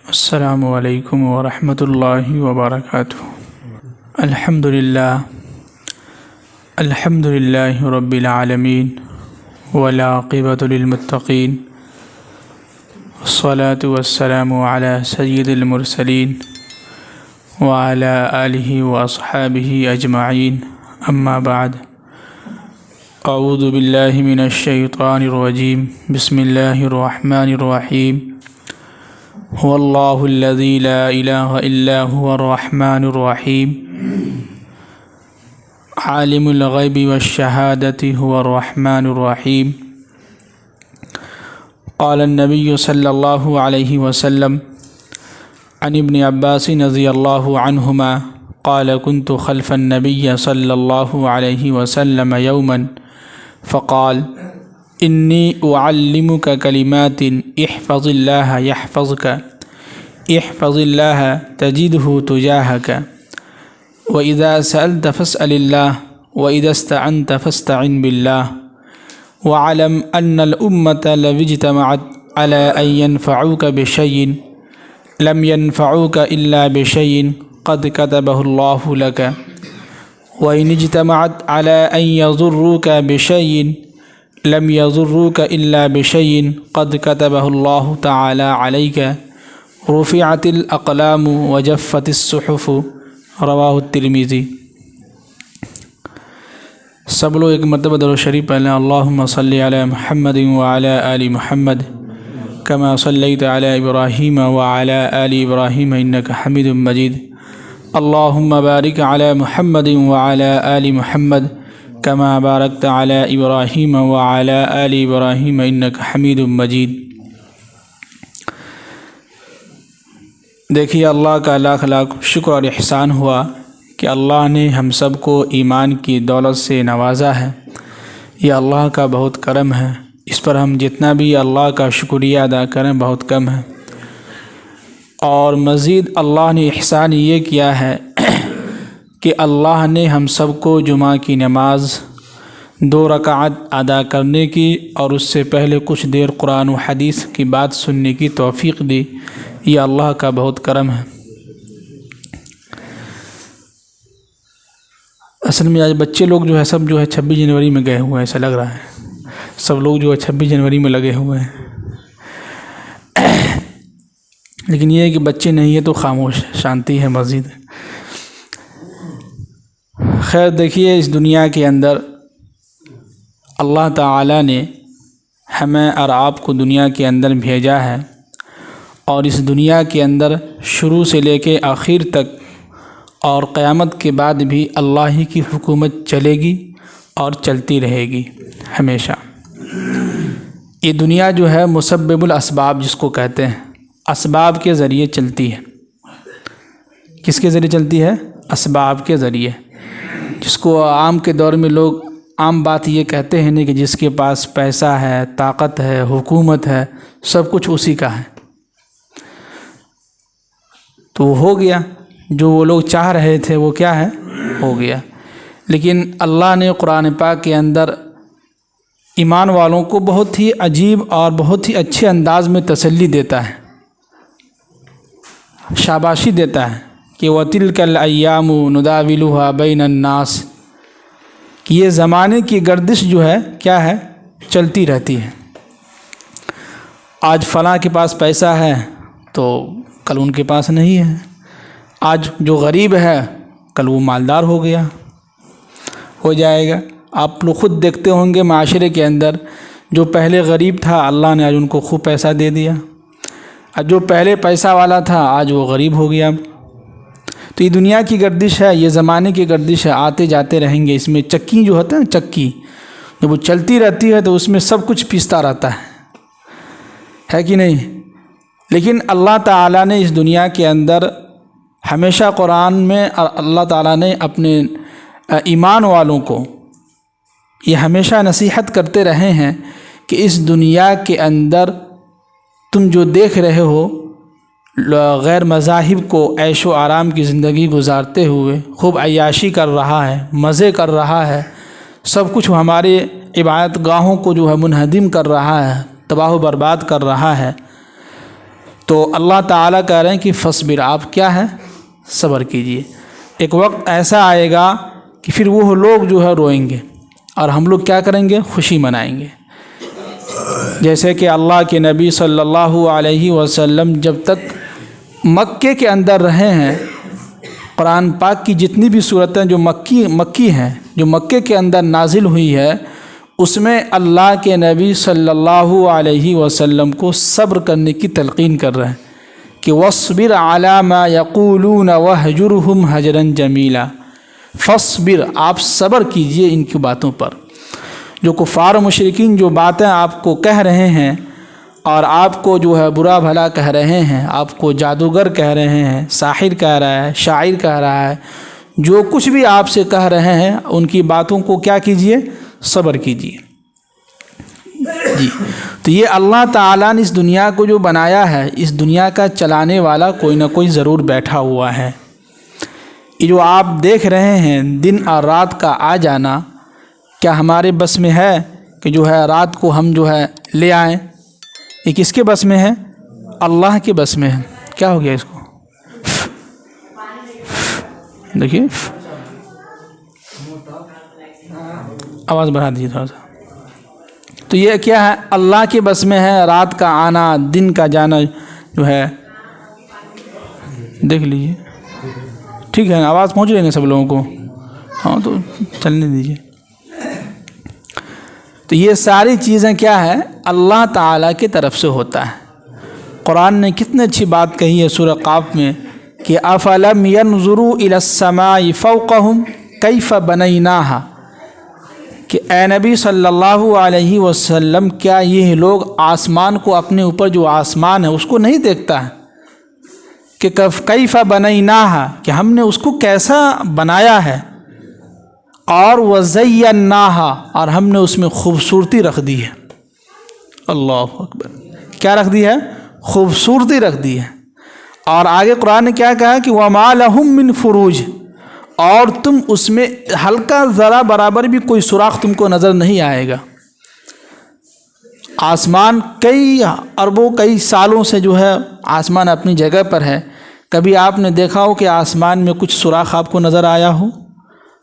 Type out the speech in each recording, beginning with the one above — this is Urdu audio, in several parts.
السلام علیکم ورحمۃ اللہ وبرکاتہ۔ الحمد للہ رب العالمین والعاقبۃ للمتقین والصلاة والسلام علی سید المرسلین وعلی آلہ واصحابہ اجمعین، اما بعد، اعوذ باللہ من الشیطان الرجیم، بسم اللہ الرحمن الرحیم۔ هو اللہ الذی لا الہ الا هو الرحمن الرحیم، عالم الغیب والشہادۃ هو الرحمن الرحیم۔ قال النبی صلی اللہ علیہ وسلم عن ابن عباس رضی اللہ عنہما قال كنت خلف النبی صلی اللہ علیہ وسلم یوما فقال انی اعلمک کلمات احفظ اللہ یحفظک احفظ اللہ تجدہ تجاہک واذا سألت فاسأل اللہ واذا استعنت فاستعن باللہ وعلم ان الامة لو اجتمعت على ان ينفعوك بشيء لم ينفعوك الا بشيء قد كتبه الله لك وان اجتمعت على ان يضروك بشيء لم يضروك إلا بشيء قد كتبه الله تعالى عليك رفعت الأقلام وجفت الصحف، رواہ الترمذی۔ سب لوگ ایک مرتبہ درود شریف پڑھیں۔ اللہم صلی علی محمد وعلی آل محمد کما صلیت علی ابراہیم وعلی آل ابراہیم انک حمید مجید۔ اللہم بارک علی محمد وعلی آل محمد کما بارکت علی ابراہیم وعلی آل ابراہیم انک حمید مجید۔ دیکھیے، اللہ کا لاکھ لاکھ شکر اور احسان ہوا کہ اللہ نے ہم سب کو ایمان کی دولت سے نوازا ہے۔ یہ اللہ کا بہت کرم ہے، اس پر ہم جتنا بھی اللہ کا شکریہ ادا کریں بہت کم ہے۔ اور مزید اللہ نے احسان یہ کیا ہے کہ اللہ نے ہم سب کو جمعہ کی نماز 2 رکعت ادا کرنے کی اور اس سے پہلے کچھ دیر قرآن و حدیث کی بات سننے کی توفیق دی۔ یہ اللہ کا بہت کرم ہے۔ اصل میں آج بچے لوگ جو ہے سب 26 جنوری میں گئے ہوئے ہیں، ایسا لگ رہا ہے سب لوگ 26 جنوری میں لگے ہوئے ہیں، لیکن یہ ہے کہ بچے نہیں ہے تو خاموش، شانتی ہے مزید۔ خیر، دیکھیے، اس دنیا کے اندر اللہ تعالیٰ نے ہمیں اور آپ کو دنیا کے اندر بھیجا ہے، اور اس دنیا کے اندر شروع سے لے کے آخر تک اور قیامت کے بعد بھی اللہ ہی کی حکومت چلے گی اور چلتی رہے گی ہمیشہ۔ یہ دنیا جو ہے مسبب الاسباب جس کو کہتے ہیں، اسباب کے ذریعے چلتی ہے۔ کس کے ذریعے چلتی ہے؟ اسباب کے ذریعے، جس کو عام کے دور میں لوگ عام بات یہ کہتے ہیں کہ جس کے پاس پیسہ ہے، طاقت ہے، حکومت ہے، سب کچھ اسی کا ہے۔ تو وہ ہو گیا، جو وہ لوگ چاہ رہے تھے وہ کیا ہے؟ ہو گیا۔ لیکن اللہ نے قرآن پاک کے اندر ایمان والوں کو بہت ہی عجیب اور بہت ہی اچھے انداز میں تسلی دیتا ہے، شاباشی دیتا ہے کہ وَتِلْكَ الْأَيَّامُ نُدَاوِلُهَا بَيْنَ النَّاسِ، کہ یہ زمانے کی گردش جو ہے کیا ہے؟ چلتی رہتی ہے۔ آج فلاں کے پاس پیسہ ہے تو کل ان کے پاس نہیں ہے، آج جو غریب ہے کل وہ مالدار ہو گیا، ہو جائے گا۔ آپ لوگ خود دیکھتے ہوں گے معاشرے کے اندر، جو پہلے غریب تھا اللہ نے آج ان کو خوب پیسہ دے دیا، اور جو پہلے پیسہ والا تھا آج وہ غریب ہو گیا۔ تو یہ دنیا کی گردش ہے، یہ زمانے کی گردش ہے، آتے جاتے رہیں گے۔ اس میں چکی جو ہوتا ہے نا، چکی جب وہ چلتی رہتی ہے تو اس میں سب کچھ پیستا رہتا ہے کہ نہیں؟ لیکن اللہ تعالیٰ نے اس دنیا کے اندر ہمیشہ قرآن میں، اور اللہ تعالیٰ نے اپنے ایمان والوں کو یہ ہمیشہ نصیحت کرتے رہے ہیں کہ اس دنیا کے اندر تم جو دیکھ رہے ہو، غیر مذاہب کو عیش و آرام کی زندگی گزارتے ہوئے خوب عیاشی کر رہا ہے، مزے کر رہا ہے، سب کچھ ہمارے عبادت گاہوں کو جو ہے منہدم کر رہا ہے، تباہ و برباد کر رہا ہے۔ تو اللہ تعالیٰ کہہ رہے ہیں کہ فصبر، آپ کیا ہے، صبر کیجئے۔ ایک وقت ایسا آئے گا کہ پھر وہ لوگ جو ہے روئیں گے اور ہم لوگ کیا کریں گے، خوشی منائیں گے۔ جیسے کہ اللہ کے نبی صلی اللہ علیہ وسلم جب تک مکے کے اندر رہے ہیں، قرآن پاک کی جتنی بھی صورتیں جو مکی ہیں، جو مکے کے اندر نازل ہوئی ہے، اس میں اللہ کے نبی صلی اللہ علیہ وسلم کو صبر کرنے کی تلقین کر رہے ہیں کہ وَاصْبِرْ عَلَىٰ مَا يَقُولُونَ وَاهْجُرْهُمْ هَجْرًا جَمِيلًا، فَاصْبِرْ، آپ صبر کیجئے ان کی باتوں پر۔ جو کفار و مشرکین جو باتیں آپ کو کہہ رہے ہیں اور آپ کو جو ہے برا بھلا کہہ رہے ہیں، آپ کو جادوگر کہہ رہے ہیں، ساحر کہہ رہا ہے، شاعر کہہ رہا ہے، جو کچھ بھی آپ سے کہہ رہے ہیں ان کی باتوں کو کیا کیجئے، صبر کیجئے۔ جی، تو یہ اللہ تعالیٰ نے اس دنیا کو جو بنایا ہے، اس دنیا کا چلانے والا کوئی نہ کوئی ضرور بیٹھا ہوا ہے۔ یہ جو آپ دیکھ رہے ہیں دن اور رات کا آ جانا، کیا ہمارے بس میں ہے کہ جو ہے رات کو ہم جو ہے لے آئیں؟ یہ کس کے بس میں ہے؟ اللہ کے بس میں ہے۔ کیا ہو گیا اس کو؟ دیکھیے آواز بڑھا دیجیے تھوڑا سا۔ تو یہ کیا ہے؟ اللہ کے بس میں ہے، رات کا آنا، دن کا جانا جو ہے، دیکھ لیجیے۔ ٹھیک ہے، آواز پہنچ رہی ہے سب لوگوں کو؟ ہاں تو چلنے دیجیے۔ تو یہ ساری چیزیں کیا ہے؟ اللہ تعالیٰ کی طرف سے ہوتا ہے۔ قرآن نے کتنی اچھی بات کہی ہے سورہ قاف میں کہ افلم ينظروا الى السماء فوقهم کیف بنیناہا، کہ اے نبی صلی اللہ علیہ وسلم کیا یہ لوگ آسمان کو، اپنے اوپر جو آسمان ہے اس کو نہیں دیکھتا ہے کہ کیف بنیناہا، کہ ہم نے اس کو کیسا بنایا ہے، اور وزیناہا، اور ہم نے اس میں خوبصورتی رکھ دی ہے۔ اللہ اکبر، کیا رکھ دی ہے؟ خوبصورتی رکھ دی ہے۔ اور آگے قرآن نے کیا کہا کہ وَمَا لَهُم مِّن فُرُوجٍ، اور تم اس میں ہلکا ذرا برابر بھی کوئی سوراخ تم کو نظر نہیں آئے گا۔ آسمان کئی اربوں کئی سالوں سے جو ہے آسمان اپنی جگہ پر ہے، کبھی آپ نے دیکھا ہو کہ آسمان میں کچھ سوراخ آپ کو نظر آیا ہو؟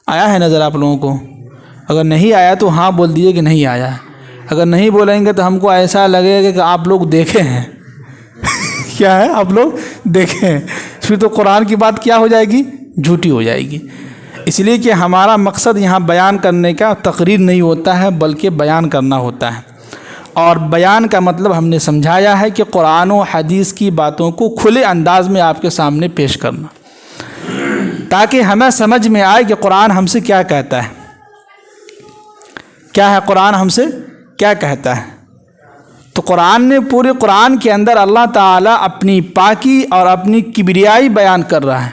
آیا ہے نظر آپ لوگوں کو؟ اگر نہیں آیا تو ہاں بول دیجیے کہ نہیں آیا ہے۔ اگر نہیں بولیں گے تو ہم کو ایسا لگے گا کہ آپ لوگ دیکھے ہیں۔ کیا ہے؟ آپ لوگ دیکھیں ہیں، پھر تو قرآن کی بات کیا ہو جائے گی؟ جھوٹی ہو جائے گی۔ اس لیے کہ ہمارا مقصد یہاں بیان کرنے کا تقریر نہیں ہوتا ہے، بلکہ بیان کرنا ہوتا ہے۔ اور بیان کا مطلب ہم نے سمجھایا ہے کہ قرآن و حدیث کی باتوں کو کھلے انداز میں آپ کے سامنے پیش کرنا، تاکہ ہمیں سمجھ میں آئے کہ قرآن ہم سے کیا کہتا ہے۔ کیا ہے قرآن ہم سے کیا کہتا ہے؟ تو قرآن نے، پورے قرآن کے اندر اللہ تعالیٰ اپنی پاکی اور اپنی کبریائی بیان کر رہا ہے،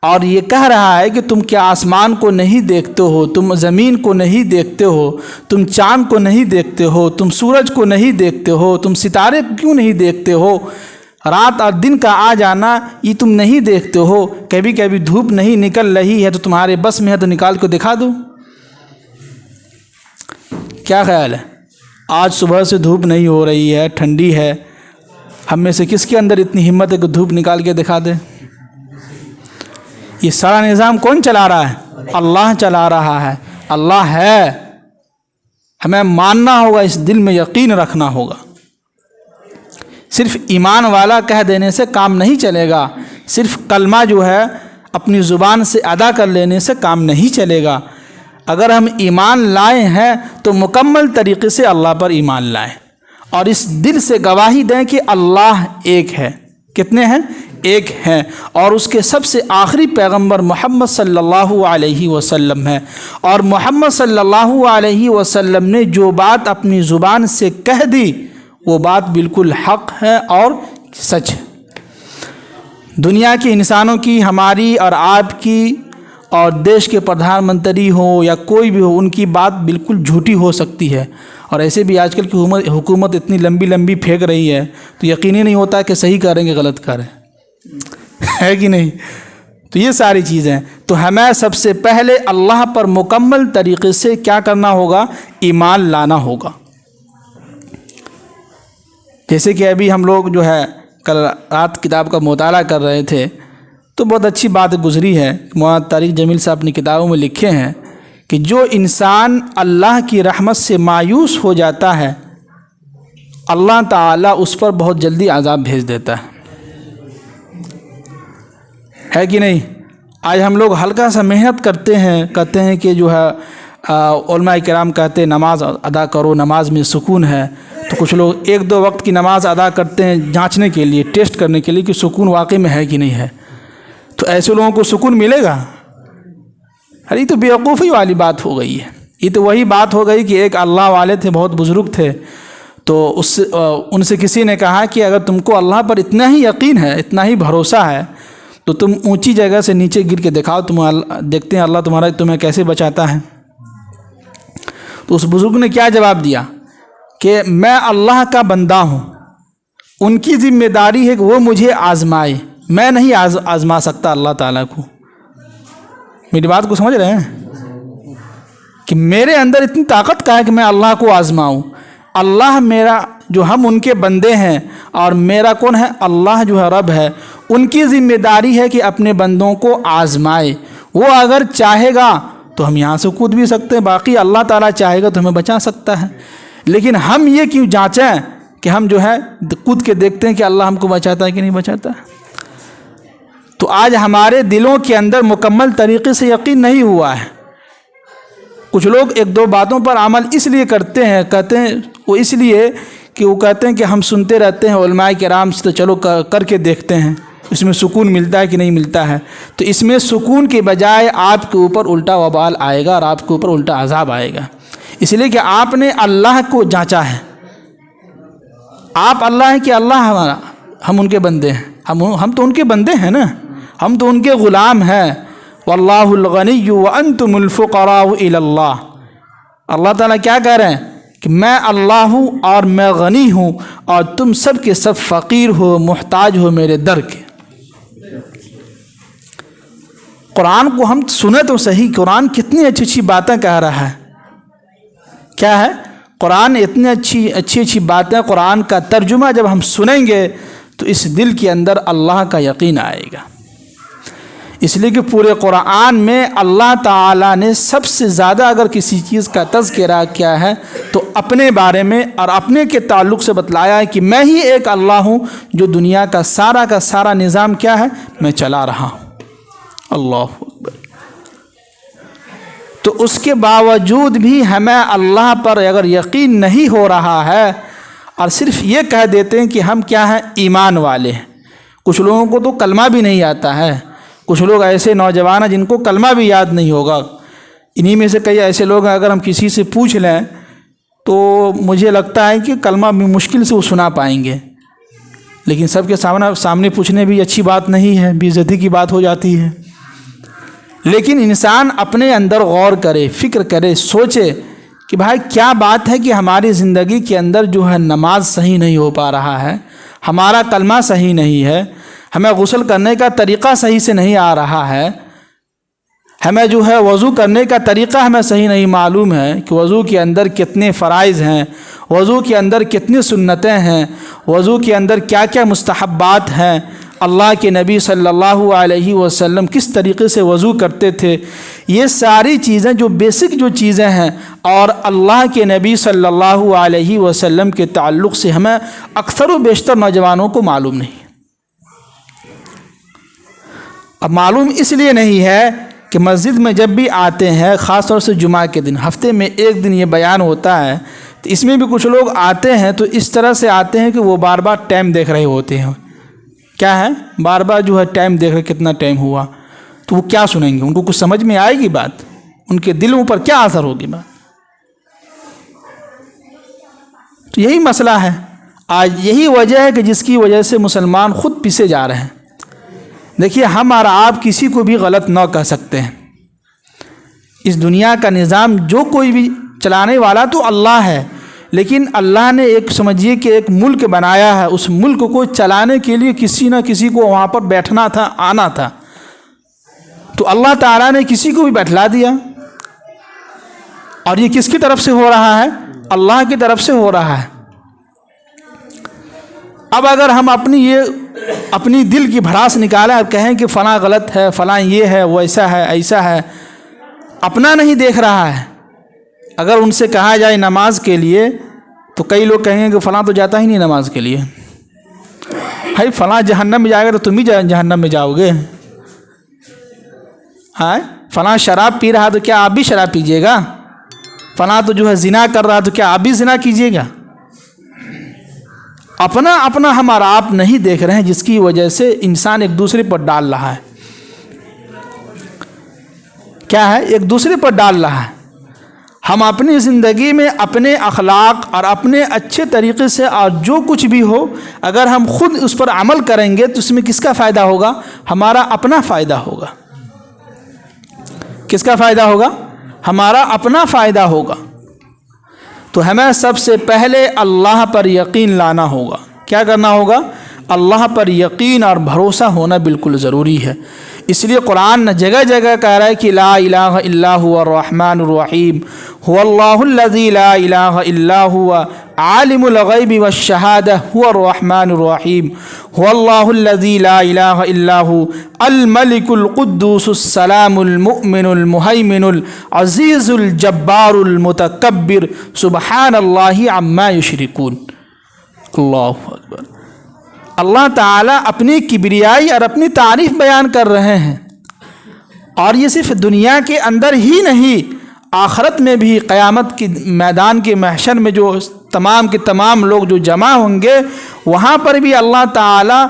اور یہ کہہ رہا ہے کہ تم کیا آسمان کو نہیں دیکھتے ہو، تم زمین کو نہیں دیکھتے ہو، تم چاند کو نہیں دیکھتے ہو، تم سورج کو نہیں دیکھتے ہو، تم ستارے کیوں نہیں دیکھتے ہو، رات اور دن کا آ جانا یہ تم نہیں دیکھتے ہو، کبھی کبھی دھوپ نہیں نکل رہی ہے تو تمہارے بس میں ہے تو نکال کے دکھا دو۔ کیا خیال ہے؟ آج صبح سے دھوپ نہیں ہو رہی ہے، ٹھنڈی ہے، ہم میں سے کس کے اندر اتنی ہمت ہے کہ دھوپ نکال کے دکھا دے؟ یہ سارا نظام کون چلا رہا ہے؟ اللہ چلا رہا ہے۔ اللہ ہے، ہمیں ماننا ہوگا، اس دل میں یقین رکھنا ہوگا۔ صرف ایمان والا کہہ دینے سے کام نہیں چلے گا، صرف کلمہ جو ہے اپنی زبان سے ادا کر لینے سے کام نہیں چلے گا۔ اگر ہم ایمان لائے ہیں تو مکمل طریقے سے اللہ پر ایمان لائیں، اور اس دل سے گواہی دیں کہ اللہ ایک ہے۔ کتنے ہیں؟ ایک ہیں، اور اس کے سب سے آخری پیغمبر محمد صلی اللہ علیہ وسلم ہے، اور محمد صلی اللہ علیہ وسلم نے جو بات اپنی زبان سے کہہ دی وہ بات بالکل حق ہے اور سچ ہے۔ دنیا کے انسانوں کی، ہماری اور آپ کی، اور دیش کے پردھان منتری ہو یا کوئی بھی ہو، ان کی بات بالکل جھوٹی ہو سکتی ہے۔ اور ایسے بھی آج کل کی حکومت اتنی لمبی لمبی پھینک رہی ہے تو یقینی نہیں ہوتا کہ صحیح کریں گے غلط کریں، ہے کہ نہیں؟ تو یہ ساری چیزیں، تو ہمیں سب سے پہلے اللہ پر مکمل طریقے سے کیا کرنا ہوگا؟ ایمان لانا ہوگا۔ جیسے کہ ابھی ہم لوگ جو ہے کل رات کتاب کا مطالعہ کر رہے تھے تو بہت اچھی بات گزری ہے. مولانا طارق جمیل صاحب اپنی کتابوں میں لکھے ہیں کہ جو انسان اللہ کی رحمت سے مایوس ہو جاتا ہے اللہ تعالیٰ اس پر بہت جلدی عذاب بھیج دیتا ہے کہ نہیں؟ آج ہم لوگ ہلکا سا محنت کرتے ہیں، کہتے ہیں کہ جو ہے علماء کرام کہتے ہیں نماز ادا کرو، نماز میں سکون ہے. تو کچھ لوگ 1-2 وقت کی نماز ادا کرتے ہیں جانچنے کے لیے، ٹیسٹ کرنے کے لیے کہ سکون واقعی میں ہے کہ نہیں ہے. تو ایسے لوگوں کو سکون ملے گا؟ ارے یہ تو بیوقوفی والی بات ہو گئی ہے. یہ تو وہی بات ہو گئی کہ ایک اللہ والے تھے، بہت بزرگ تھے، تو ان سے کسی نے کہا کہ اگر تم کو اللہ پر اتنا ہی یقین ہے، اتنا ہی بھروسہ ہے، تو تم اونچی جگہ سے نیچے گر کے دکھاؤ، دیکھتے ہیں اللہ تمہیں کیسے بچاتا ہے. تو اس بزرگ نے کیا جواب دیا کہ میں اللہ کا بندہ ہوں، ان کی ذمہ داری ہے کہ وہ مجھے آزمائے، میں نہیں آزما سکتا اللہ تعالیٰ کو. میری بات کو سمجھ رہے ہیں کہ میرے اندر اتنی طاقت کا ہے کہ میں اللہ کو آزماؤں. اللہ میرا جو ہم ان کے بندے ہیں اور میرا کون ہے؟ اللہ جو ہے رب ہے. ان کی ذمہ داری ہے کہ اپنے بندوں کو آزمائے. وہ اگر چاہے گا تو ہم یہاں سے کود بھی سکتے ہیں، باقی اللہ تعالیٰ چاہے گا تو ہمیں بچا سکتا ہے. لیکن ہم یہ کیوں جانچیں کہ ہم جو ہے کود کے دیکھتے ہیں کہ اللہ ہم کو بچاتا ہے کہ نہیں بچاتا ہے. تو آج ہمارے دلوں کے اندر مکمل طریقے سے یقین نہیں ہوا ہے. کچھ لوگ 1-2 باتوں پر عمل اس لیے کرتے ہیں، کہتے ہیں وہ اس لیے کہ وہ کہتے ہیں کہ ہم سنتے رہتے ہیں علماء کرام سے، تو چلو کر کے دیکھتے ہیں اس میں سکون ملتا ہے کہ نہیں ملتا ہے. تو اس میں سکون کے بجائے آپ کے اوپر الٹا وبال آئے گا اور آپ کے اوپر الٹا عذاب آئے گا. اس لیے کہ آپ نے اللہ کو جانچا ہے. آپ اللہ ہیں کہ اللہ ہمارا، ہم ان کے بندے ہیں. ہم تو ان کے بندے ہیں نا، ہم تو ان کے غلام ہیں. واللہ الغنی وانتم الفقراء الی اللہ. اللہ تعالیٰ کیا کہہ رہے ہیں کہ میں اللہ ہوں اور میں غنی ہوں اور تم سب کے سب فقیر ہو، محتاج ہو میرے در کے. قرآن کو ہم سنیں تو صحیح، قرآن کتنی اچھی اچھی باتیں کہہ رہا ہے. کیا ہے؟ قرآن اتنی اچھی باتیں، قرآن کا ترجمہ جب ہم سنیں گے تو اس دل کے اندر اللہ کا یقین آئے گا. اس لیے کہ پورے قرآن میں اللہ تعالیٰ نے سب سے زیادہ اگر کسی چیز کا تذکرہ کیا ہے تو اپنے بارے میں اور اپنے کے تعلق سے بتلایا ہے کہ میں ہی ایک اللہ ہوں جو دنیا کا سارا نظام کیا ہے میں چلا رہا ہوں. اللہ اکبر. تو اس کے باوجود بھی ہمیں اللہ پر اگر یقین نہیں ہو رہا ہے اور صرف یہ کہہ دیتے ہیں کہ ہم کیا ہیں ایمان والے ہیں. کچھ لوگوں کو تو کلمہ بھی نہیں آتا ہے. کچھ لوگ ایسے نوجوان ہیں جن کو کلمہ بھی یاد نہیں ہوگا. انہی میں سے کئی ایسے لوگ ہیں اگر ہم کسی سے پوچھ لیں تو مجھے لگتا ہے کہ کلمہ بھی مشکل سے وہ سنا پائیں گے. لیکن سب کے سامنے پوچھنے بھی اچھی بات نہیں ہے، بے عزتی کی بات ہو جاتی ہے. لیکن انسان اپنے اندر غور کرے، فکر کرے، سوچے کہ بھائی کیا بات ہے کہ ہماری زندگی کے اندر جو ہے نماز صحیح نہیں ہو پا رہا ہے، ہمارا کلمہ صحیح نہیں ہے، ہمیں غسل کرنے کا طریقہ صحیح سے نہیں آ رہا ہے، ہمیں جو ہے وضو کرنے کا طریقہ ہمیں صحیح نہیں معلوم ہے کہ وضو کے اندر کتنے فرائض ہیں، وضو کے اندر کتنی سنتیں ہیں، وضو کے اندر کیا کیا مستحبات ہیں، اللہ کے نبی صلی اللہ علیہ وسلم کس طریقے سے وضو کرتے تھے. یہ ساری چیزیں جو بیسک جو چیزیں ہیں اور اللہ کے نبی صلی اللہ علیہ وسلم کے تعلق سے ہمیں اکثر و بیشتر نوجوانوں کو معلوم نہیں. اب معلوم اس لیے نہیں ہے کہ مسجد میں جب بھی آتے ہیں، خاص طور سے جمعہ کے دن، ہفتے میں ایک دن یہ بیان ہوتا ہے، تو اس میں بھی کچھ لوگ آتے ہیں تو اس طرح سے آتے ہیں کہ وہ بار بار ٹائم دیکھ رہے ہوتے ہیں. کیا ہے؟ بار بار جو ہے ٹائم دیکھ رہے کتنا ٹائم ہوا. تو وہ کیا سنیں گے؟ ان کو کچھ سمجھ میں آئے گی بات؟ ان کے دلوں پر کیا اثر ہوگی بات؟ تو یہی مسئلہ ہے. آج یہی وجہ ہے کہ جس کی وجہ سے مسلمان خود پیچھے جا رہے ہیں. دیکھیے ہم اور آپ کسی کو بھی غلط نہ کہہ سکتے ہیں. اس دنیا کا نظام جو کوئی بھی چلانے والا تو اللہ ہے، لیکن اللہ نے ایک سمجھیے کہ ایک ملک بنایا ہے. اس ملک کو چلانے کے لیے کسی نہ کسی کو وہاں پر بیٹھنا تھا، آنا تھا. تو اللہ تعالیٰ نے کسی کو بھی بیٹھلا دیا. اور یہ کس کی طرف سے ہو رہا ہے؟ اللہ کی طرف سے ہو رہا ہے. اب اگر ہم اپنی دل کی بھڑاس نکالیں اور کہیں کہ فلاں غلط ہے، فلاں یہ ہے، وہ ایسا ہے، ایسا ہے، اپنا نہیں دیکھ رہا ہے. اگر ان سے کہا جائے نماز کے لیے تو کئی لوگ کہیں گے کہ فلاں تو جاتا ہی نہیں نماز کے لیے. بھائی فلاں جہنم میں جائے گا تو تم ہی جہنم میں جاؤ گے. ہاں، فلاں شراب پی رہا تو کیا آپ بھی شراب پیجیے گا؟ فلاں تو جو ہے زنا کر رہا تو کیا آپ بھی زنا کیجیے گا؟ اپنا ہمارا آپ نہیں دیکھ رہے ہیں، جس کی وجہ سے انسان ایک دوسرے پر ڈال رہا ہے. کیا ہے؟ ایک دوسرے پر ڈال رہا ہے. ہم اپنی زندگی میں اپنے اخلاق اور اپنے اچھے طریقے سے اور جو کچھ بھی ہو، اگر ہم خود اس پر عمل کریں گے تو اس میں کس کا فائدہ ہوگا؟ ہمارا اپنا فائدہ ہوگا. کس کا فائدہ ہوگا؟ ہمارا اپنا فائدہ ہوگا. تو ہمیں سب سے پہلے اللہ پر یقین لانا ہوگا. کیا کرنا ہوگا؟ اللہ پر یقین اور بھروسہ ہونا بالکل ضروری ہے. اس لیے قرآن جگہ جگہ کہہ رہا ہے کہ لا الہ الا هو الرحمن الرحیم، هو اللہ الذی لا الہ الا هو عالم الغیب والشہادہ هو الرحمن الرحیم، هو اللہ الذی لا الہ الا هو الملک القدوس السلام المؤمن المہیمن العزیز الجبار المتکبر سبحان اللہ عما یشرکون. اللہ اکبر. اللہ تعالیٰ اپنی کبریائی اور اپنی تعریف بیان کر رہے ہیں، اور یہ صرف دنیا کے اندر ہی نہیں، آخرت میں بھی قیامت کے میدان کے محشر میں جو تمام کے تمام لوگ جو جمع ہوں گے، وہاں پر بھی اللہ تعالیٰ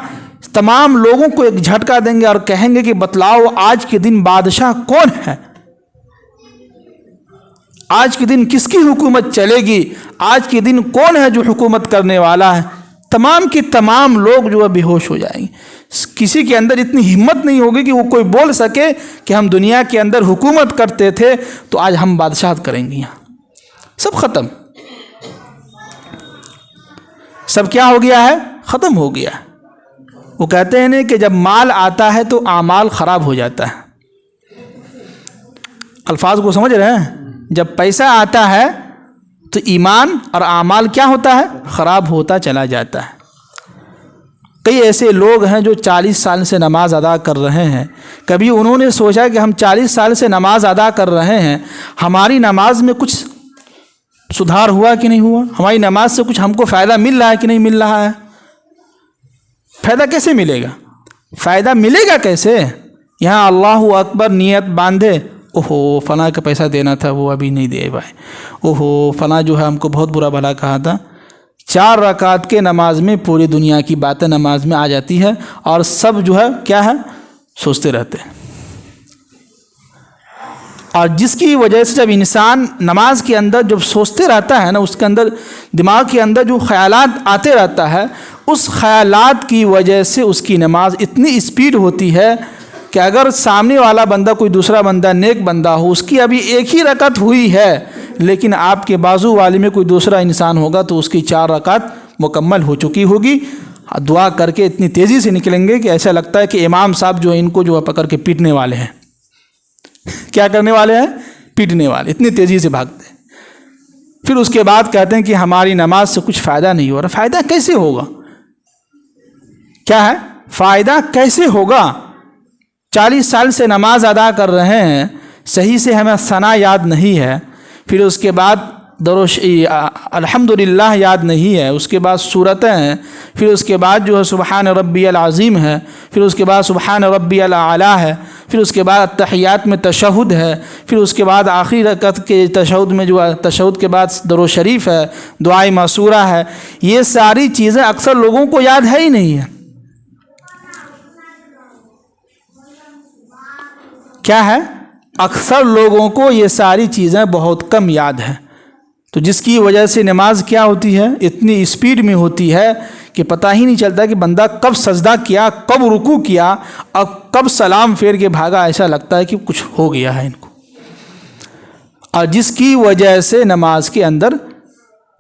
تمام لوگوں کو ایک جھٹکا دیں گے اور کہیں گے کہ بتلاؤ آج کے دن بادشاہ کون ہے؟ آج کے دن کس کی حکومت چلے گی؟ آج کے دن کون ہے جو حکومت کرنے والا ہے؟ تمام کے تمام لوگ جو ہے بے ہوش ہو جائیں گے. کسی کے اندر اتنی ہمت نہیں ہوگی کہ وہ کوئی بول سکے کہ ہم دنیا کے اندر حکومت کرتے تھے تو آج ہم بادشاہت کریں گے. یہاں سب ختم. سب کیا ہو گیا ہے؟ ختم ہو گیا. وہ کہتے ہیں کہ جب مال آتا ہے تو اعمال خراب ہو جاتا ہے. الفاظ کو سمجھ رہے ہیں؟ جب پیسہ آتا ہے تو ایمان اور اعمال کیا ہوتا ہے؟ خراب ہوتا چلا جاتا ہے. کئی ایسے لوگ ہیں جو 40 سال سے نماز ادا کر رہے ہیں. کبھی انہوں نے سوچا کہ ہم 40 سال سے نماز ادا کر رہے ہیں، ہماری نماز میں کچھ سدھار ہوا کہ نہیں ہوا؟ ہماری نماز سے کچھ ہم کو فائدہ مل رہا ہے کہ نہیں مل رہا ہے؟ فائدہ کیسے ملے گا؟ فائدہ ملے گا کیسے؟ یہاں اللہ اکبر نیت باندھے، اوہو فلاں کا پیسہ دینا تھا وہ ابھی نہیں دے پائے، اوہو فلاں جو ہے ہم کو بہت برا بھلا کہا تھا. 4 رکعت کے نماز میں پوری دنیا کی باتیں نماز میں آ جاتی ہے، اور سب جو ہے کیا ہے؟ سوچتے رہتے ہیں. اور جس کی وجہ سے جب انسان نماز کے اندر جب سوچتے رہتا ہے نا، اس کے اندر دماغ کے اندر جو خیالات آتے رہتا ہے، اس خیالات کی وجہ سے اس کی نماز اتنی اسپیڈ ہوتی ہے کہ اگر سامنے والا بندہ کوئی دوسرا بندہ نیک بندہ ہو، اس کی ابھی ایک ہی رکعت ہوئی ہے، لیکن آپ کے بازو والے میں کوئی دوسرا انسان ہوگا تو اس کی 4 رکعت مکمل ہو چکی ہوگی. دعا کر کے اتنی تیزی سے نکلیں گے کہ ایسا لگتا ہے کہ امام صاحب جو ان کو جو ہے پکڑ کے پیٹنے والے ہیں. کیا کرنے والے ہیں؟ پیٹنے والے. اتنی تیزی سے بھاگتے ہیں. پھر اس کے بعد کہتے ہیں کہ ہماری نماز سے کچھ فائدہ نہیں ہو رہا. فائدہ کیسے ہوگا؟ کیا ہے؟ فائدہ کیسے ہوگا؟ 40 سال سے نماز ادا کر رہے ہیں، صحیح سے ہمیں ثنا یاد نہیں ہے، پھر اس کے بعد الحمدللہ یاد نہیں ہے، اس کے بعد سورتیں ہیں، پھر اس کے بعد جو ہے سبحان ربی العظیم ہے، پھر اس کے بعد سبحان ربی الاعلیٰ ہے، پھر اس کے بعد التحیات میں تشہد ہے، پھر اس کے بعد آخری رکعت کے تشہد میں جو ہے تشہد کے بعد درود شریف ہے، دعائے معصورہ ہے. یہ ساری چیزیں اکثر لوگوں کو یاد ہے ہی نہیں ہے. کیا ہے؟ اکثر لوگوں کو یہ ساری چیزیں بہت کم یاد ہیں. تو جس کی وجہ سے نماز کیا ہوتی ہے؟ اتنی اسپیڈ میں ہوتی ہے کہ پتہ ہی نہیں چلتا کہ بندہ کب سجدہ کیا، کب رکوع کیا اور کب سلام پھیر کے بھاگا. ایسا لگتا ہے کہ کچھ ہو گیا ہے ان کو. اور جس کی وجہ سے نماز کے اندر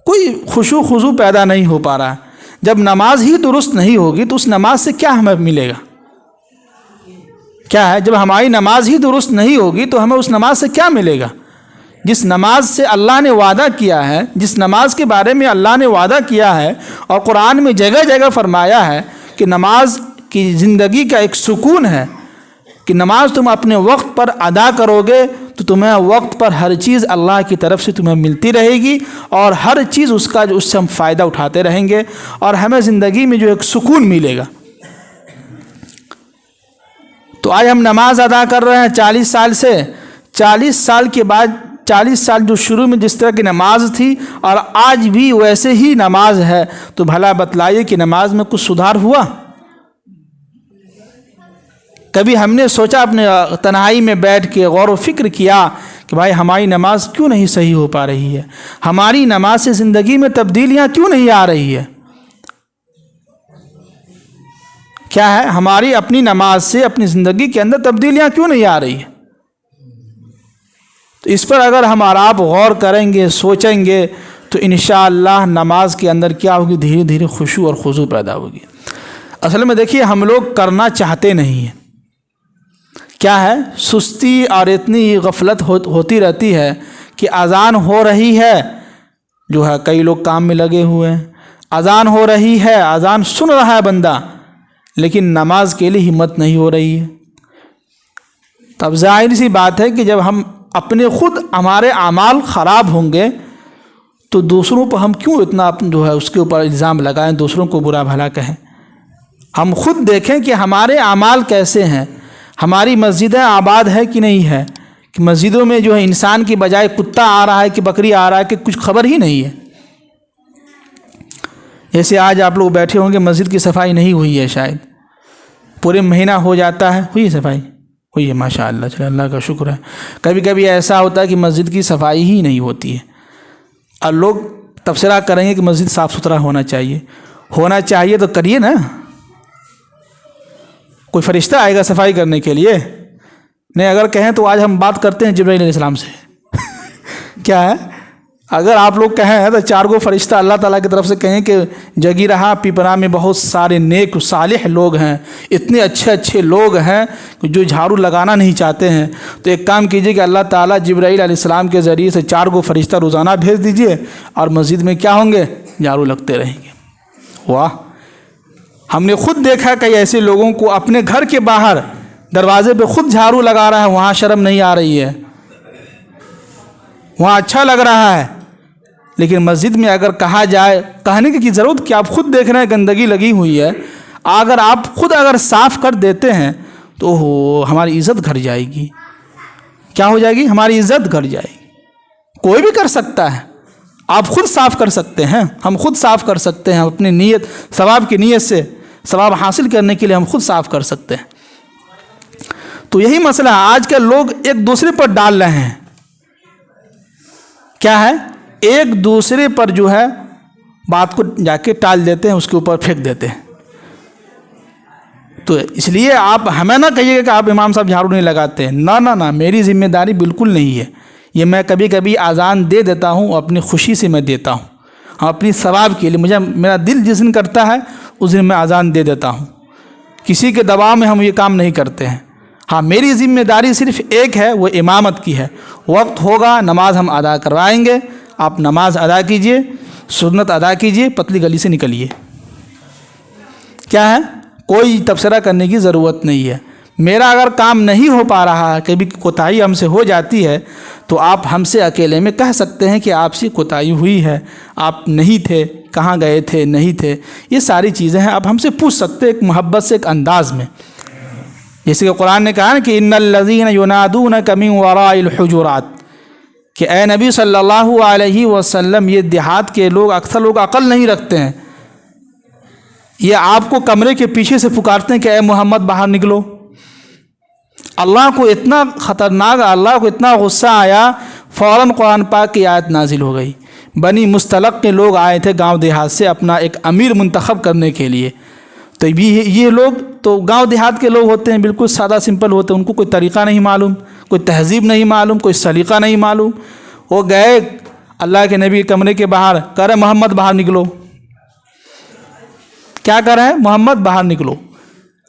کوئی خشوع خضوع پیدا نہیں ہو پا رہا ہے. جب نماز ہی درست نہیں ہوگی تو اس نماز سے کیا ہمیں ملے گا؟ کیا ہے؟ جب ہماری نماز ہی درست نہیں ہوگی تو ہمیں اس نماز سے کیا ملے گا؟ جس نماز سے اللہ نے وعدہ کیا ہے، جس نماز کے بارے میں اللہ نے وعدہ کیا ہے اور قرآن میں جگہ جگہ فرمایا ہے کہ نماز کی زندگی کا ایک سکون ہے کہ نماز تم اپنے وقت پر ادا کرو گے تو تمہیں وقت پر ہر چیز اللہ کی طرف سے تمہیں ملتی رہے گی، اور ہر چیز اس کا جو اس سے ہم فائدہ اٹھاتے رہیں گے، اور ہمیں زندگی میں جو ایک سکون ملے گا۔ تو آج ہم نماز ادا کر رہے ہیں 40 سال سے، 40 سال کے بعد 40 سال جو شروع میں جس طرح کی نماز تھی اور آج بھی ویسے ہی نماز ہے، تو بھلا بتلائیے کہ نماز میں کچھ سدھار ہوا؟ کبھی ہم نے سوچا اپنے تنہائی میں بیٹھ کے غور و فکر کیا کہ بھائی ہماری نماز کیوں نہیں صحیح ہو پا رہی ہے؟ ہماری نماز سے زندگی میں تبدیلیاں کیوں نہیں آ رہی ہے؟ کیا ہے ہماری اپنی نماز سے اپنی زندگی کے اندر تبدیلیاں کیوں نہیں آ رہی ہیں؟ تو اس پر اگر ہم اور آپ غور کریں گے، سوچیں گے، تو انشاءاللہ نماز کے اندر کیا ہوگی؟ دھیرے دھیرے خشوع اور خضوع پیدا ہوگی۔ اصل میں دیکھیے ہم لوگ کرنا چاہتے نہیں ہیں، کیا ہے سستی اور اتنی غفلت ہوتی رہتی ہے کہ اذان ہو رہی ہے، جو ہے کئی لوگ کام میں لگے ہوئے ہیں، اذان ہو رہی ہے، اذان سن رہا ہے بندہ، لیکن نماز کے لیے ہمت نہیں ہو رہی ہے۔ تب ظاہر سی بات ہے کہ جب ہم اپنے خود ہمارے اعمال خراب ہوں گے تو دوسروں پر ہم کیوں اتنا جو ہے اس کے اوپر الزام لگائیں، دوسروں کو برا بھلا کہیں؟ ہم خود دیکھیں کہ ہمارے اعمال کیسے ہیں، ہماری مسجدیں آباد ہے کہ نہیں ہے، کہ مسجدوں میں جو ہے انسان کی بجائے کتا آ رہا ہے کہ بکری آ رہا ہے کہ کچھ خبر ہی نہیں ہے۔ جیسے آج آپ لوگ بیٹھے ہوں گے، مسجد کی صفائی نہیں ہوئی ہے، شاید پورے مہینہ ہو جاتا ہے، ہوئی صفائی؟ ہوئی ہے، ماشاء اللہ، چلے اللہ کا شکر ہے۔ کبھی کبھی ایسا ہوتا ہے کہ مسجد کی صفائی ہی نہیں ہوتی ہے، اور لوگ تبصرہ کریں گے کہ مسجد صاف ستھرا ہونا چاہیے تو کریے نا، کوئی فرشتہ آئے گا صفائی کرنے کے لیے؟ نہیں، اگر کہیں تو آج ہم بات کرتے ہیں جبرائیل علیہ السلام سے کیا ہے، اگر آپ لوگ کہیں تو 4 گو فرشتہ اللہ تعالیٰ کی طرف سے کہیں کہ جگی رہا پیپرا میں بہت سارے نیک صالح لوگ ہیں، اتنے اچھے لوگ ہیں جو جھاڑو لگانا نہیں چاہتے ہیں، تو ایک کام کیجئے کہ اللہ تعالیٰ جبرائیل علیہ السلام کے ذریعے سے 4 گو فرشتہ روزانہ بھیج دیجئے، اور مسجد میں کیا ہوں گے؟ جھاڑو لگتے رہیں گے۔ واہ! ہم نے خود دیکھا کہ ایسے لوگوں کو اپنے گھر کے باہر دروازے پہ خود جھاڑو لگا رہا ہے، وہاں شرم نہیں آ رہی ہے، وہاں اچھا لگ رہا ہے، لیکن مسجد میں اگر کہا جائے، کہنے کی ضرورت کہ آپ خود دیکھ رہے ہیں گندگی لگی ہوئی ہے، اگر آپ خود صاف کر دیتے ہیں تو ہماری عزت گھٹ جائے گی۔ کیا ہو جائے گی؟ ہماری عزت گھٹ جائے گی۔ کوئی بھی کر سکتا ہے، آپ خود صاف کر سکتے ہیں، ہم خود صاف کر سکتے ہیں، اپنی نیت، ثواب کی نیت سے ثواب حاصل کرنے کے لیے ہم خود صاف کر سکتے ہیں۔ تو یہی مسئلہ ہے، آج کل لوگ ایک دوسرے پر ڈال رہے ہیں، کیا ہے؟ ایک دوسرے پر جو ہے بات کو جا کے ٹال دیتے ہیں، اس کے اوپر پھینک دیتے ہیں۔ تو اس لیے آپ ہمیں نہ کہیے کہ آپ امام صاحب جھاڑو نہیں لگاتے ہیں، نہ، میری ذمہ داری بالکل نہیں ہے، یہ میں کبھی کبھی اذان دے دیتا ہوں، اپنی خوشی سے میں دیتا ہوں، ہم اپنی ثواب کے لیے، میرا دل جس دن کرتا ہے اس دن میں اذان دے دیتا ہوں، کسی کے دباؤ میں ہم یہ کام نہیں کرتے ہیں۔ ہاں، میری ذمہ داری صرف ایک ہے، وہ امامت کی ہے۔ وقت ہوگا نماز ہم ادا کروائیں گے، آپ نماز ادا کیجئے، سنت ادا کیجئے، پتلی گلی سے نکلیے۔ کیا ہے؟ کوئی تبصرہ کرنے کی ضرورت نہیں ہے۔ میرا اگر کام نہیں ہو پا رہا ہے، کبھی کوتاہی ہم سے ہو جاتی ہے، تو آپ ہم سے اکیلے میں کہہ سکتے ہیں کہ آپ سے کوتاہی ہوئی ہے، آپ نہیں تھے، کہاں گئے تھے، نہیں تھے، یہ ساری چیزیں ہیں، آپ ہم سے پوچھ سکتے ہیں، ایک محبت سے، ایک انداز میں۔ جیسے کہ قرآن نے کہا نا کہ ان الذین ینادونک من وراء الحجرات، کہ اے نبی صلی اللہ علیہ وسلم، یہ دیہات کے لوگ، اکثر لوگ عقل نہیں رکھتے ہیں، یہ آپ کو کمرے کے پیچھے سے پکارتے ہیں کہ اے محمد باہر نکلو۔ اللہ کو اتنا خطرناک، اللہ کو اتنا غصہ آیا، فوراً قرآن پاک کی آیت نازل ہو گئی۔ بنی مستلق کے لوگ آئے تھے گاؤں دیہات سے اپنا ایک امیر منتخب کرنے کے لیے، تو یہ لوگ تو گاؤں دیہات کے لوگ ہوتے ہیں، بالکل سادہ سمپل ہوتے ہیں، ان کو کوئی طریقہ نہیں معلوم، کوئی تہذیب نہیں معلوم، کوئی سلیقہ نہیں معلوم۔ وہ گئے اللہ کے نبی کے کمرے کے باہر، کہہ رہے محمد باہر نکلو۔ کیا کر رہے ہیں؟ محمد باہر نکلو۔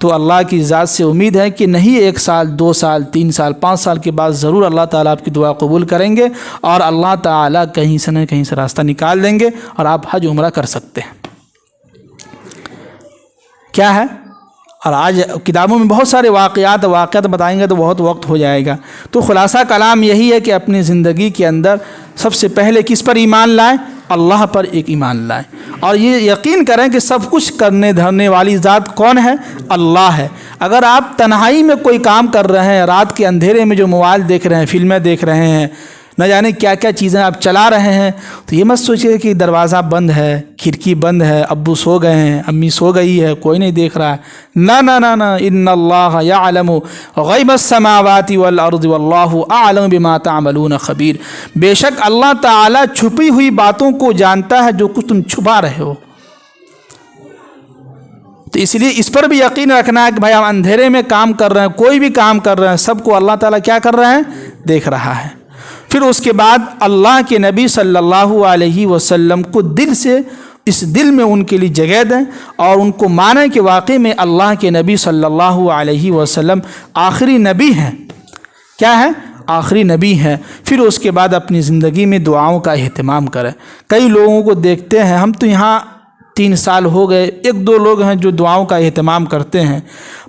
تو اللہ کی ذات سے امید ہے کہ نہیں 1 سال 2 سال 3 سال 5 سال کے بعد ضرور اللہ تعالیٰ آپ کی دعا قبول کریں گے اور اللہ تعالیٰ کہیں سے نہ کہیں سے راستہ نکال دیں گے اور آپ حج عمرہ کر سکتے ہیں۔ کیا ہے؟ اور آج کتابوں میں بہت سارے واقعات بتائیں گے تو بہت وقت ہو جائے گا، تو خلاصہ کلام یہی ہے کہ اپنی زندگی کے اندر سب سے پہلے کس پر ایمان لائیں؟ اللہ پر ایک ایمان لائیں، اور یہ یقین کریں کہ سب کچھ کرنے دھرنے والی ذات کون ہے؟ اللہ ہے۔ اگر آپ تنہائی میں کوئی کام کر رہے ہیں، رات کے اندھیرے میں جو موبائل دیکھ رہے ہیں، فلمیں دیکھ رہے ہیں، نہ جانے کیا کیا چیزیں آپ چلا رہے ہیں، تو یہ مت سوچیے کہ دروازہ بند ہے، کھڑکی بند ہے، ابو سو گئے ہیں، امی سو گئی ہے، کوئی نہیں دیکھ رہا ہے۔ نہ نہ نہ نہ، ان اللہ یعلم غیب السماوات والارض واللہ اعلم بما تعملون خبیر، بے شک اللہ تعالیٰ چھپی ہوئی باتوں کو جانتا ہے جو کچھ تم چھپا رہے ہو۔ تو اس لیے اس پر بھی یقین رکھنا ہے کہ بھائی ہم اندھیرے میں کام کر رہے ہیں، کوئی بھی کام کر رہے ہیں، سب کو اللہ تعالیٰ کیا کر رہے ہیں؟ دیکھ رہا ہے۔ پھر اس کے بعد اللہ کے نبی صلی اللہ علیہ وسلم کو دل سے اس دل میں ان کے لیے جگہ دیں اور ان کو مانیں کہ واقعی میں اللہ کے نبی صلی اللہ علیہ وسلم آخری نبی ہیں۔ کیا ہے؟ آخری نبی ہیں۔ پھر اس کے بعد اپنی زندگی میں دعاؤں کا اہتمام کریں۔ کئی لوگوں کو دیکھتے ہیں، ہم تو یہاں 3 سال ہو گئے، 1-2 لوگ ہیں جو دعاؤں کا اہتمام کرتے ہیں،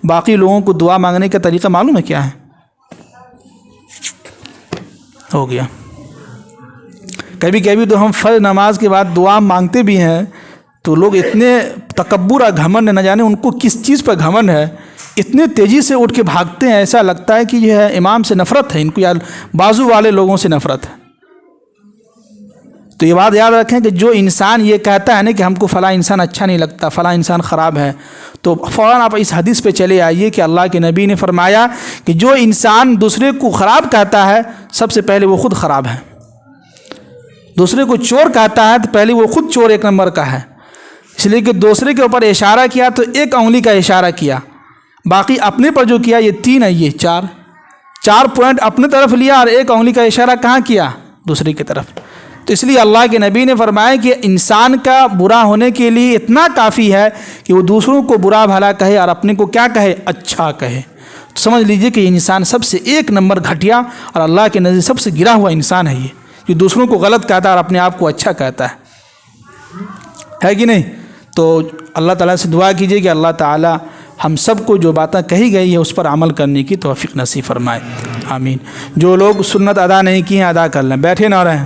باقی لوگوں کو دعا مانگنے کا طریقہ معلوم ہے کیا ہے؟ ہو گیا۔ کبھی کبھی تو ہم فرض نماز کے بعد دعا مانگتے بھی ہیں تو لوگ اتنے تکبر اور گھمنڈ، نہ جانے ان کو کس چیز پر گھمنڈ ہے، اتنے تیزی سے اٹھ کے بھاگتے ہیں، ایسا لگتا ہے کہ یہ ہے امام سے نفرت ہے ان کو، یا بازو والے لوگوں سے نفرت ہے۔ تو یہ بات یاد رکھیں کہ جو انسان یہ کہتا ہے نا کہ ہم کو فلاں انسان اچھا نہیں لگتا، فلاں انسان خراب ہے، تو فوراً آپ اس حدیث پہ چلے آئیے کہ اللہ کے نبی نے فرمایا کہ جو انسان دوسرے کو خراب کہتا ہے سب سے پہلے وہ خود خراب ہے۔ دوسرے کو چور کہتا ہے تو پہلے وہ خود چور 1 نمبر کا ہے، اس لیے کہ دوسرے کے اوپر اشارہ کیا تو 1 انگلی کا اشارہ کیا، باقی اپنے پر جو کیا یہ 3 ہے، یہ 4 پوائنٹ اپنے طرف لیا اور 1 انگلی کا اشارہ کہاں کیا؟ دوسرے کی طرف۔ تو اس لیے اللہ کے نبی نے فرمایا کہ انسان کا برا ہونے کے لیے اتنا کافی ہے کہ وہ دوسروں کو برا بھلا کہے اور اپنے کو کیا کہے؟ اچھا کہے۔ تو سمجھ لیجئے کہ انسان سب سے 1 نمبر گھٹیا اور اللہ کے نزدیک سب سے گرا ہوا انسان ہے، یہ جو دوسروں کو غلط کہتا ہے اور اپنے آپ کو اچھا کہتا ہے کہ نہیں؟ تو اللہ تعالیٰ سے دعا کیجئے کہ اللہ تعالیٰ ہم سب کو جو باتیں کہی گئی ہے اس پر عمل کرنے کی توفیق نصیب فرمائے، آمین۔ جو لوگ سنت ادا نہیں کی ہیں ادا کر لیں، بیٹھے نہ رہیں۔